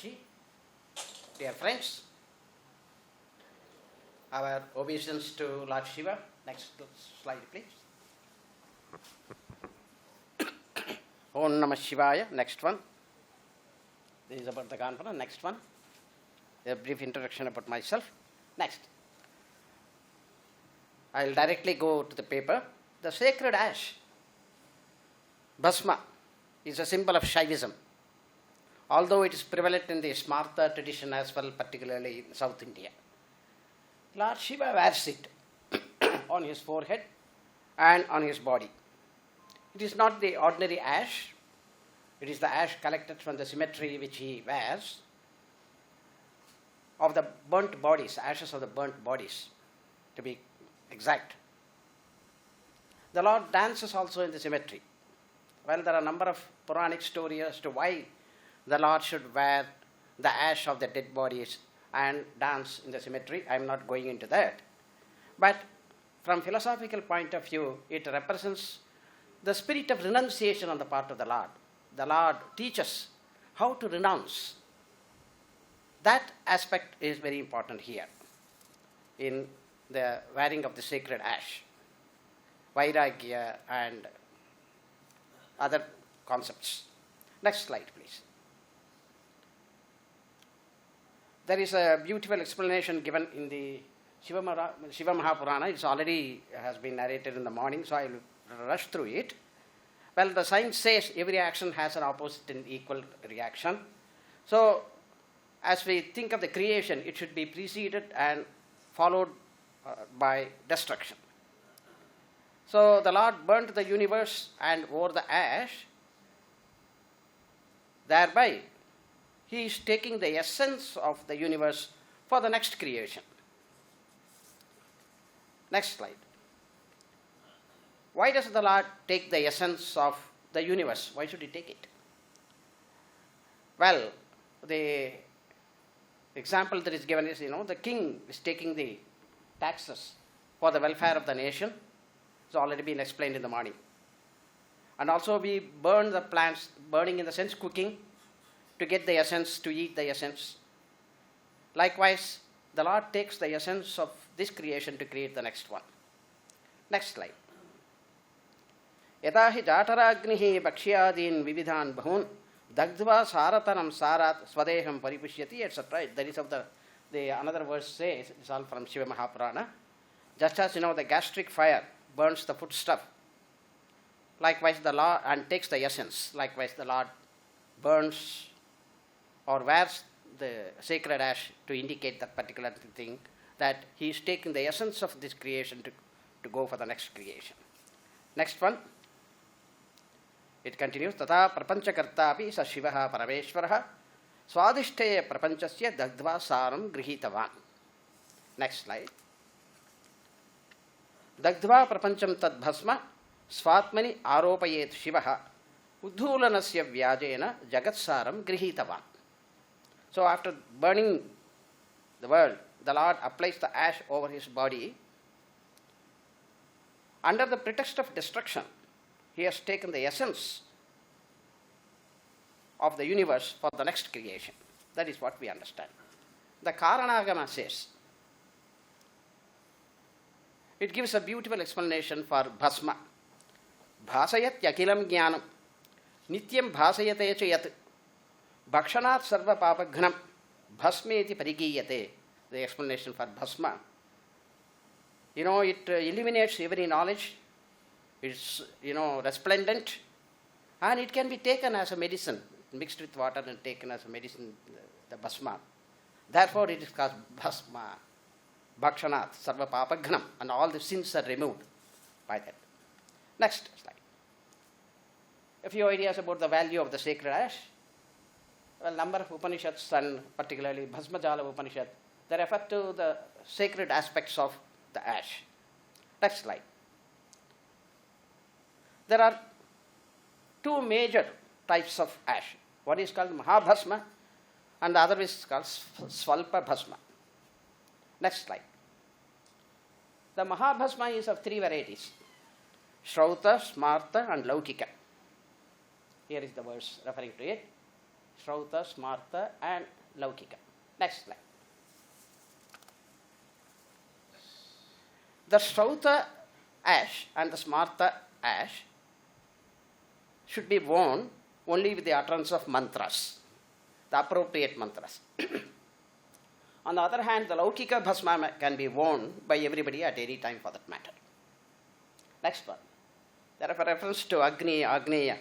Mataji, dear friends, our obeisance to Lord Shiva. Next slide, please. Om Namah Shivaya. Next one. This is about the conference. Next one. A brief introduction about myself. Next. I will directly go to the paper. The sacred ash, Bhasma, is a symbol of Shaivism. Although it is prevalent in the Smartha tradition as well, particularly in South India. Lord Shiva wears it on his forehead and on his body. It is not the ordinary ash. It is the ash collected from the cemetery which he wears of the burnt bodies, ashes of the burnt bodies, to be exact. The Lord dances also in the cemetery. Well, there are a number of Puranic stories as to why the Lord should wear the ash of the dead bodies and dance in the cemetery. I am not going into that. But from philosophical point of view, it represents the spirit of renunciation on the part of the Lord. The Lord teaches how to renounce. That aspect is very important here in the wearing of the sacred ash, Vairagya and other concepts. Next slide, please. There is a beautiful explanation given in the Shiva Mahapurana. It's already has been narrated in the morning, so I will rush through it. Well, the science says every action has an opposite and equal reaction. So, as we think of the creation, it should be preceded and followed by destruction. So, the Lord burnt the universe and wore the ash. Thereby, he is taking the essence of the universe for the next creation. Next slide. Why does the Lord take the essence of the universe? Why should he take it? Well, the example that is given is, the king is taking the taxes for the welfare of the nation. It's already been explained in the morning. And also we burn the plants, burning in the sense cooking, to get the essence, to eat the essence. Likewise, the Lord takes the essence of this creation to create the next one. Next slide. Yata hi jataragnihi bhakshyadin vividhan bahun dagdva saratanam sarat swadeham paripushyati, etc. That is of the another verse says, it's all from Shiva Mahapurana. Just as the gastric fire burns the foodstuff, likewise the Lord, and takes the essence, likewise the Lord burns or wears the sacred ash to indicate that particular thing, that he is taking the essence of this creation to go for the next creation. Next one. It continues. Tata prapanchakarta api sa shivaha parameshwaraha swadhishtaya prapanchasya dagdva saram grihitavan. Next slide. Dagdva prapancham tad bhasma svatmani aropayet shivaha uddhulanasya vyajena jagatsaram grihitavan. So after burning the world, the Lord applies the ash over his body. Under the pretext of destruction, he has taken the essence of the universe for the next creation. That is what we understand. The Karanagama says, it gives a beautiful explanation for Bhasma. Bhasayat yakilam jnanam nityam bhasayate chayat bhakshanat sarva papagnam bhasmeti parigiyate. The explanation for Bhasma. It eliminates every knowledge. It's, resplendent, and it can be taken as a medicine, mixed with water and taken as a medicine, the Bhasma. Therefore, it is called Bhasma, Bhakshanat, Sarva Papagnam, and all the sins are removed by that. Next slide. A few ideas about the value of the sacred ash. Well, number of Upanishads, and particularly Bhasmajala Upanishad, they refer to the sacred aspects of the ash. Next slide. There are two major types of ash. One is called Mahabhasma and the other is called Svalpa Bhasma. Next slide. The Mahabhasma is of three varieties: Shrauta, Smarta and Laukika. Here is the verse referring to it. Shrauta, Smarta and Laukika. Next slide. The Shrauta ash and the Smarta ash should be worn only with the utterance of mantras, the appropriate mantras. On the other hand, the Laukika Bhasma can be worn by everybody at any time for that matter. Next one. There is a reference to Agni, Agneya.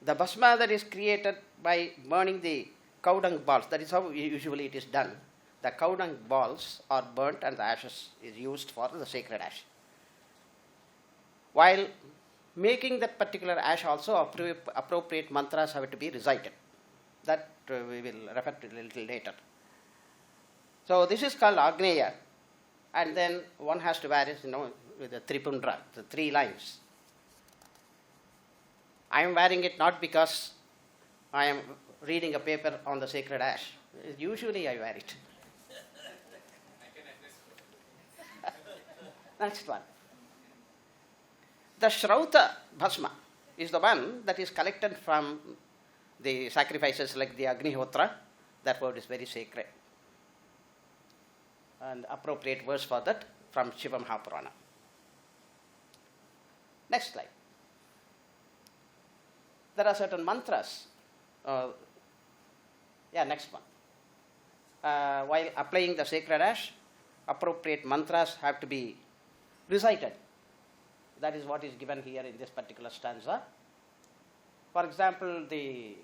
The Bhasma that is created by burning the cow dung balls, that is how usually it is done. The cow dung balls are burnt and the ashes is used for the sacred ash. While making that particular ash also, appropriate mantras have to be recited. That we will refer to a little later. So this is called Agneya, and then one has to wear it, with the Tripundra, the 3 lines. I am wearing it not because I am reading a paper on the sacred ash. Usually I wear it. Next one. The Shrauta Bhasma is the one that is collected from the sacrifices like the Agnihotra. That word is very sacred. And appropriate verse for that from Shiva Mahapurana. Next slide. There are certain mantras. Next one. While applying the sacred ash, appropriate mantras have to be recited. That is what is given here in this particular stanza. For example, the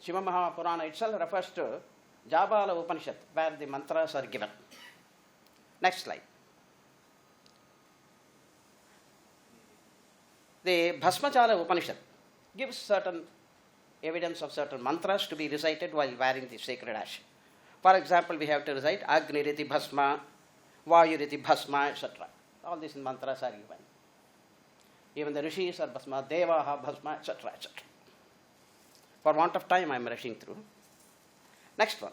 Shiva Mahapurana itself refers to Jabala Upanishad, where the mantras are given. Next slide. The Bhasmachala Upanishad gives certain evidence of certain mantras to be recited while wearing the sacred ash. For example, we have to recite Agniriti Bhasma, Vayuriti Bhasma, etc. All these mantras are given. Even the rishis are Bhasma, Devaha Bhasma, etc., etc. For want of time, I am rushing through. Next one.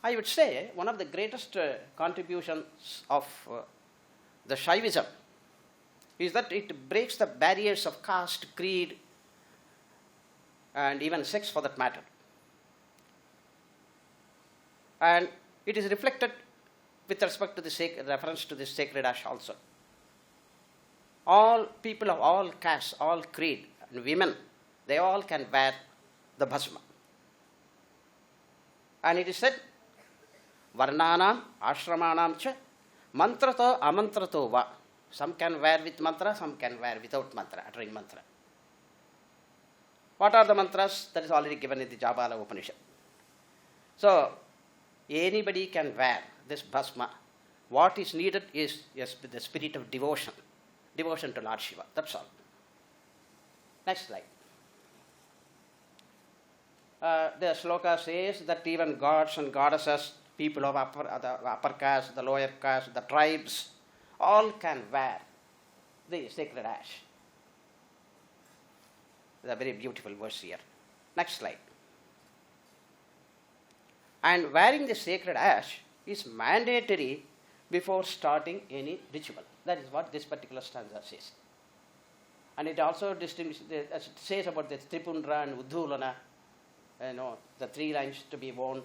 I would say one of the greatest contributions of the Shaivism is that it breaks the barriers of caste, creed, and even sex for that matter. And it is reflected with respect to the reference to the sacred ash also. All people of all castes, all creed, and women, they all can wear the bhasma. And it is said, Varnanam, Ashramanam cha, mantrato amantrato va. Some can wear with mantra, some can wear without mantra, uttering mantra. What are the mantras? That is already given in the Jabala Upanishad. So, anybody can wear this bhasma. What is needed is the spirit of devotion. Devotion to Lord Shiva. That's all. Next slide. The sloka says that even gods and goddesses, people of the upper caste, the lower caste, the tribes, all can wear the sacred ash. It's a very beautiful verse here. Next slide. And wearing the sacred ash is mandatory before starting any ritual. That is what this particular stanza says. And it also says about the Tripundra and Uddhulana, the 3 lines to be worn.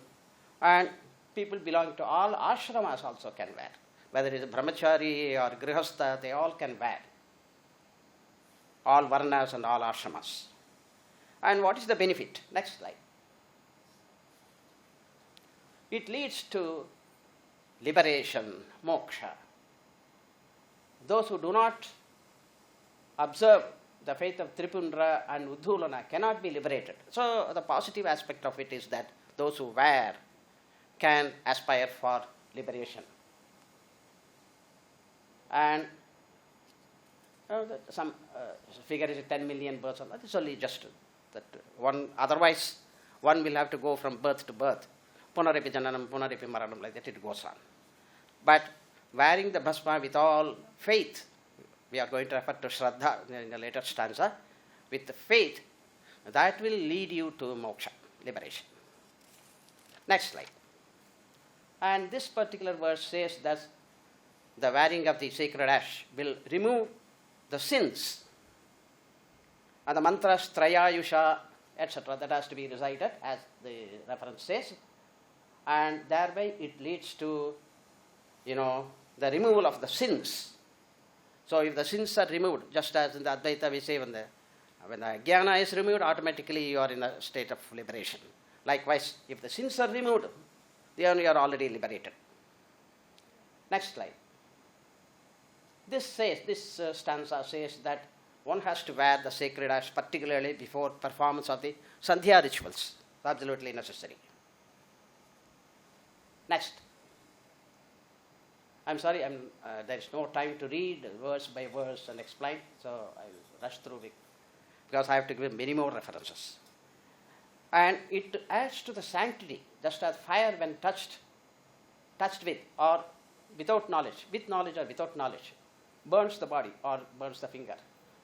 And people belonging to all ashramas also can wear. Whether it is brahmachari or grihastha, they all can wear. All varnas and all ashramas. And what is the benefit? Next slide. It leads to liberation, moksha. Those who do not observe the faith of Tripundra and Uddhulana cannot be liberated. So the positive aspect of it is that those who wear can aspire for liberation. And some figure is 10 million births. That is only just that one. Otherwise, one will have to go from birth to birth. Punaripi jananam, punaripi maranam, like that it goes on. But wearing the bhasma with all faith, we are going to refer to Shraddha in the later stanza, with the faith, that will lead you to moksha, liberation. Next slide. And this particular verse says that the wearing of the sacred ash will remove the sins, and the mantras Trayayusha, etc., that has to be recited, as the reference says, and thereby it leads to, the removal of the sins. So if the sins are removed, just as in the Advaita we say, when the jnana is removed, automatically you are in a state of liberation. Likewise, if the sins are removed, then you are already liberated. Next slide. This stanza says that one has to wear the sacred ash, particularly before performance of the Sandhya rituals. Absolutely necessary. Next. I'm sorry, there is no time to read verse by verse and explain, so I'll rush through it because I have to give many more references. And it adds to the sanctity, just as fire when touched with or without knowledge, with knowledge or without knowledge, burns the body or burns the finger.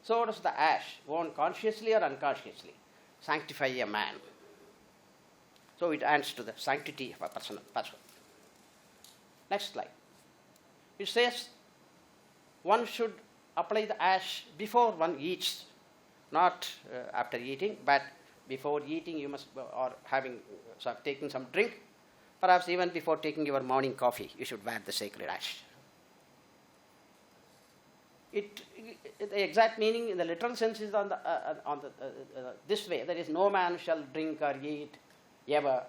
So does the ash, worn consciously or unconsciously, sanctify a man. So it adds to the sanctity of a person. Next slide. It says one should apply the ash before one eats, not after eating, but before eating you must, or taking some drink, perhaps even before taking your morning coffee, you should wear the sacred ash. The exact meaning in the literal sense is this way: that is, no man shall drink or eat ever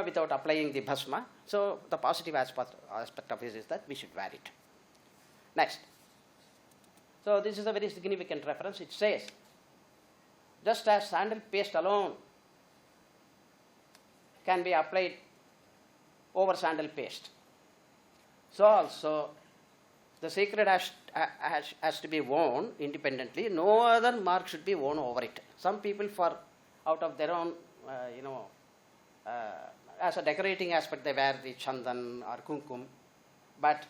without applying the bhasma. So the positive aspect of it is that we should wear it. Next. So this is a very significant reference. It says, just as sandal paste alone can be applied over sandal paste, so also the sacred ash has to be worn independently. No other mark should be worn over it. Some people, out of their own, as a decorating aspect, they wear the chandan or kumkum. But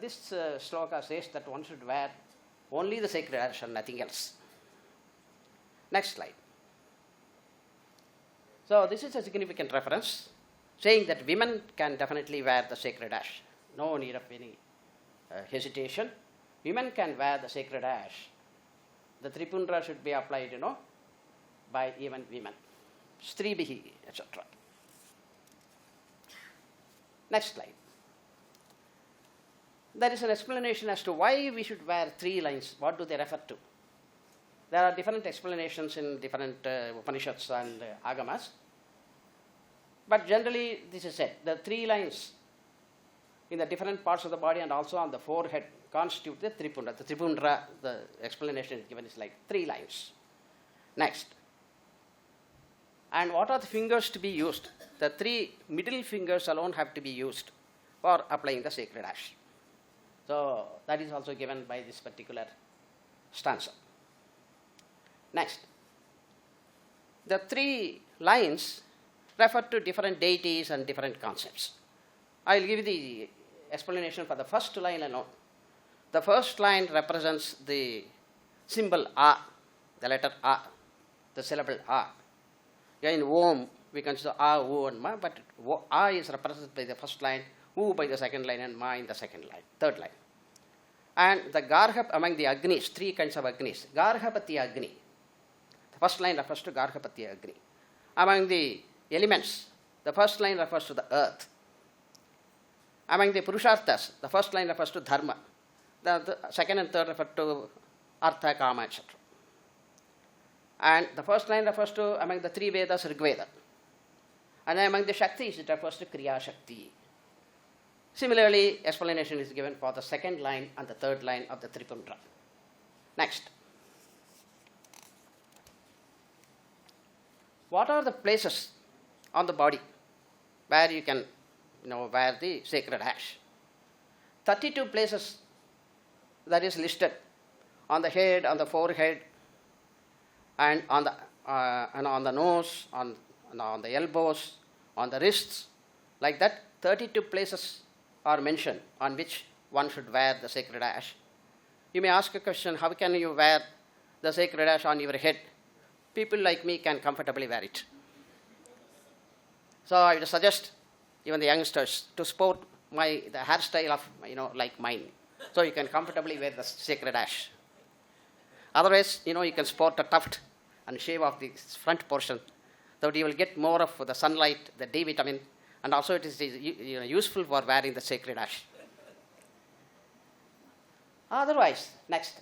this sloka says that one should wear only the sacred ash and nothing else. Next slide. So this is a significant reference saying that women can definitely wear the sacred ash. No need of any hesitation. Women can wear the sacred ash. The tripundra should be applied, by even women. Stribihi, etc. Next slide. There is an explanation as to why we should wear 3 lines. What do they refer to? There are different explanations in different Upanishads and Agamas. But generally, this is said. The 3 lines in the different parts of the body and also on the forehead constitute the tripundra. The tripundra, the explanation given is like 3 lines. Next. And what are the fingers to be used? The 3 middle fingers alone have to be used for applying the sacred ash. So that is also given by this particular stanza. Next. The 3 lines refer to different deities and different concepts. I will give the explanation for the first line alone. The first line represents the symbol A, the letter A, the syllable A. In Om, we consider A, U, and Ma, but A is represented by the first line, U by the second line, and Ma in the third line. And the Garhap among the Agnis, 3 kinds of Agnis. Garhapati Agni. The first line refers to Garhapati Agni. Among the elements, the first line refers to the earth. Among the Purusharthas, the first line refers to Dharma. The second and third refer to Artha, Kama, etc. And the first line refers to, among the 3 Vedas, Rigveda. And among the Shaktis, it refers to Kriya Shakti. Similarly, explanation is given for the second line and the third line of the Tripundra. Next. What are the places on the body where you can wear the sacred ash? 32 places that is listed on the head, on the forehead, and on the nose, on the elbows, on the wrists. Like that, 32 places are mentioned on which one should wear the sacred ash. You may ask a question, how can you wear the sacred ash on your head? People like me can comfortably wear it. So I would suggest even the youngsters to sport the hairstyle of like mine. So you can comfortably wear the sacred ash. Otherwise, you can sport a tuft and shave off the front portion, so that you will get more of the sunlight, the D vitamin, and also it is useful for wearing the sacred ash. Otherwise, next.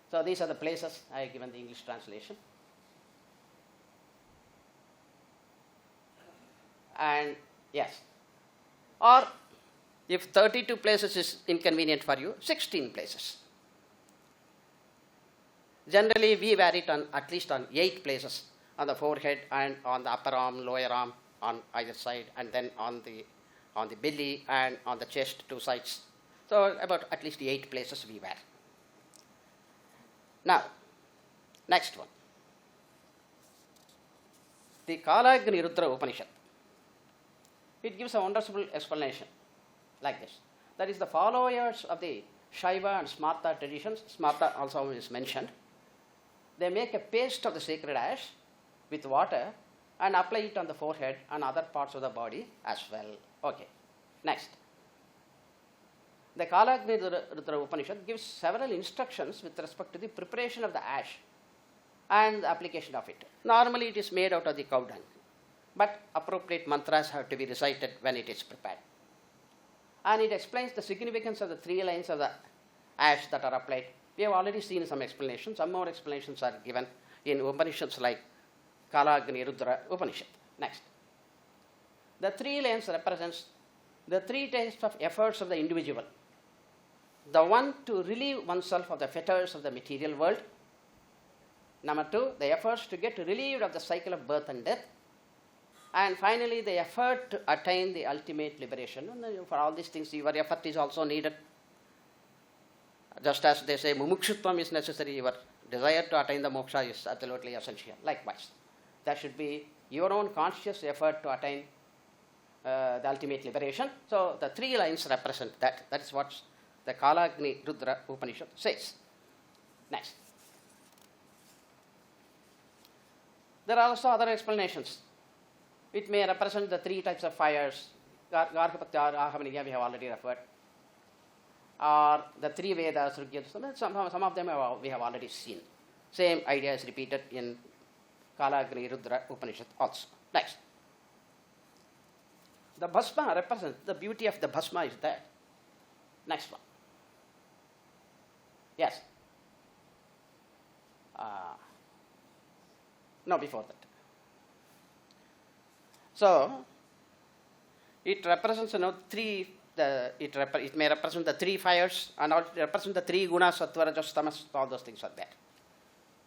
So these are the places I have given the English translation. And yes, or if 32 places is inconvenient for you, 16 places. Generally, we wear it on at least on 8 places, on the forehead and on the upper arm, lower arm, on either side, and then on the belly and on the chest, 2 sides. So about at least 8 places we wear. Now, next one. The Kalagni Rudra Upanishad. It gives a wonderful explanation like this. That is, the followers of the Shaiva and Smarta traditions, Smarta also is mentioned, they make a paste of the sacred ash with water and apply it on the forehead and other parts of the body as well. Okay, next. The Kalagni Rudra Upanishad gives several instructions with respect to the preparation of the ash and the application of it. Normally it is made out of the cow dung, but appropriate mantras have to be recited when it is prepared. And it explains the significance of the 3 lines of the ash that are applied. We have already seen some explanations. Some more explanations are given in Upanishads like Kalagni Rudra Upanishad. Next. The 3 lines represents the 3 types of efforts of the individual. The one to relieve oneself of the fetters of the material world. Number 2, the efforts to get relieved of the cycle of birth and death. And finally, the effort to attain the ultimate liberation. And for all these things, your effort is also needed. Just as they say, mumukshutvam is necessary, your desire to attain the moksha is absolutely essential. Likewise, there should be your own conscious effort to attain the ultimate liberation. So the 3 lines represent that. That is what the Kalagni Rudra Upanishad says. Next. There are also other explanations. It may represent the 3 types of fires. Gargapatya, Ahamaniya, we have already referred. Or the 3 Vedas, some of them we have already seen. Same idea is repeated in Kalagni Rudra Upanishad also. Next. The Bhasma represents the beauty of the Bhasma is there. Next one. Yes. No, before that. So, it represents 3. It may represent the 3 fires, and it represents the 3 gunas, sattva, rajas, tamas. All those things are there.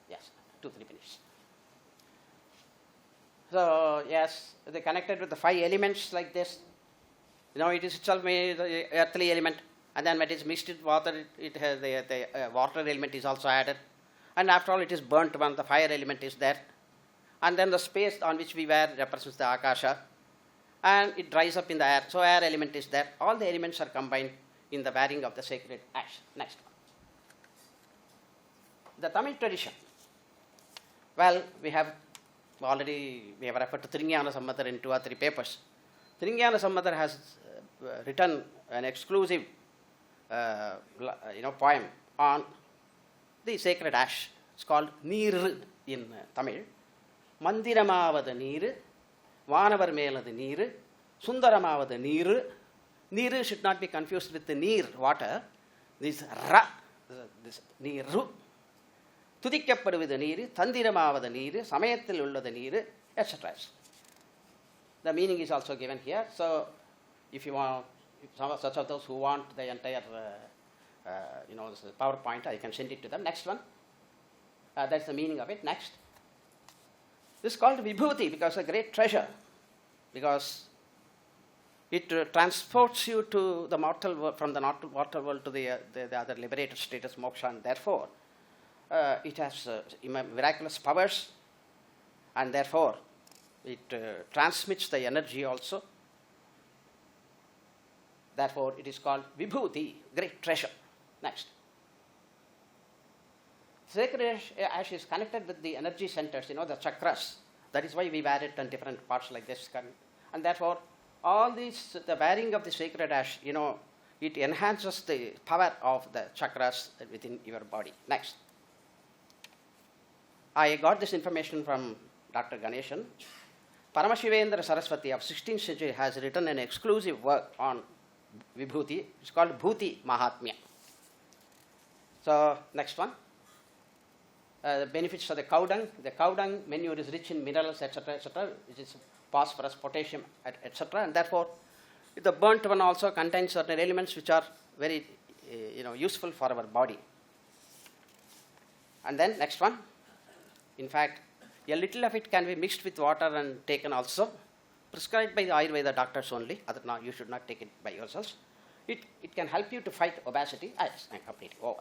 Yes, 2-3 minutes. So yes, they connected with the 5 elements like this. It is itself made the earthly element, and then when it is mixed with water, it has the water element is also added, and after all, it is burnt one. The fire element is there, and then the space on which we were represents the akasha, and it dries up in the air. So air element is there. All the elements are combined in the wearing of the sacred ash. Next one. The Tamil tradition. Well, we have referred to Tringyana Sammatar in 2 or 3 papers. Tringyana Sammatar has written an exclusive poem on the sacred ash. It's called Neer in Tamil. Mandiramavada Neer, Vanavar Melada Neer, Sundaramavada Neer. Neer should not be confused with the neer, water. This Ra, this Neeru. Tudikkapaduvidha neeru, Thandiramavada neeru, Samayathil ulladha neeru, etc. The meaning is also given here. So, if you want, such of those who want the entire, this PowerPoint, I can send it to them. Next one. That's the meaning of it. Next. This is called Vibhuti because it's a great treasure. Because it transports you to the mortal world, from the mortal world to the other liberated status, moksha, and therefore, it has miraculous powers, and therefore it transmits the energy also. Therefore, it is called Vibhuti, great treasure. Next. Sacred ash is connected with the energy centers, the chakras. That is why we wear it in different parts like this. And therefore, all these, the wearing of the sacred ash, it enhances the power of the chakras within your body. Next. I got this information from Dr. Ganeshan. Paramashivendra Saraswati of 16th century has written an exclusive work on Vibhuti. It's called Bhuti Mahatmya. So, next one. The benefits of the cow dung. The cow dung manure is rich in minerals, etc., which is phosphorus, potassium, etc., and therefore, the burnt one also contains certain elements which are very useful for our body. And then next one. In fact, a little of it can be mixed with water and taken also, prescribed by the Ayurveda doctors only. Now you should not take it by yourselves. It can help you to fight obesity. Yes, I'm completely over.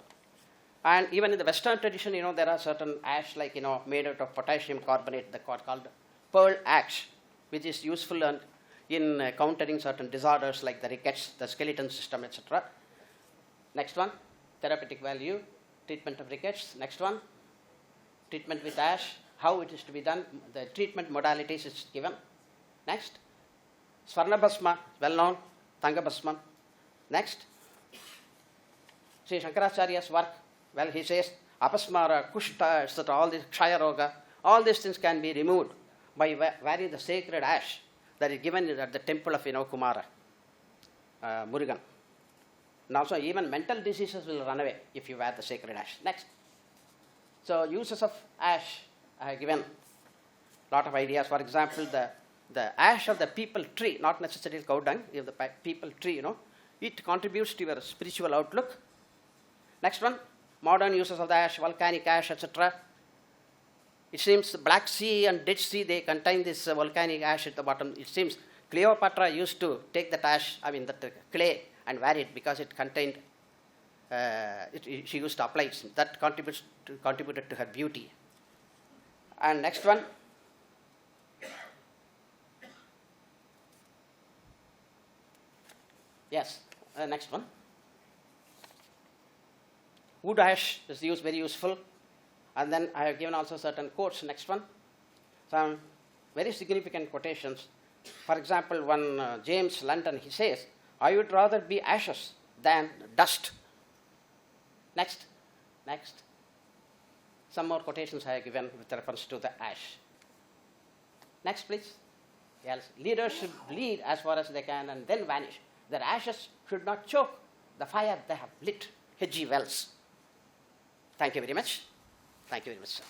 And even in the Western tradition, there are certain ash made out of potassium carbonate, called pearl ash, which is useful in countering certain disorders like the rickets, the skeleton system, etc. Next one, therapeutic value, treatment of rickets. Next one, treatment with ash, how it is to be done, the treatment modalities is given. Next, Swarna Bhasma, well known, Tanga Bhasma. Next, Sri Shankaracharya's work, well, he says, Apasmara, Kushta, etc., all these Kshaya Roga, all these things can be removed by wearing the sacred ash that is given at the temple of Kumara, Murugan. And also, even mental diseases will run away if you wear the sacred ash. Next. So, uses of ash, I have given a lot of ideas. For example, the ash of the peepal tree, not necessarily cow dung, if the peepal tree, it contributes to your spiritual outlook. Next one, modern uses of the ash, volcanic ash, etc. It seems the Black Sea and Dead Sea, they contain this volcanic ash at the bottom. It seems Cleopatra used to take that ash, that clay, and wear it because it contained, she used to apply it. That contributed to her beauty. And next one. Yes, next one. Wood ash is very useful. And then I have given also certain quotes. Next one. Some very significant quotations. For example, one James London, he says, I would rather be ashes than dust. Next. Some more quotations I have given with reference to the ash. Next, please. Yes. Leaders should lead as far as they can and then vanish. Their ashes should not choke the fire they have lit. H.G. Wells. Thank you very much. Thank you very much, sir.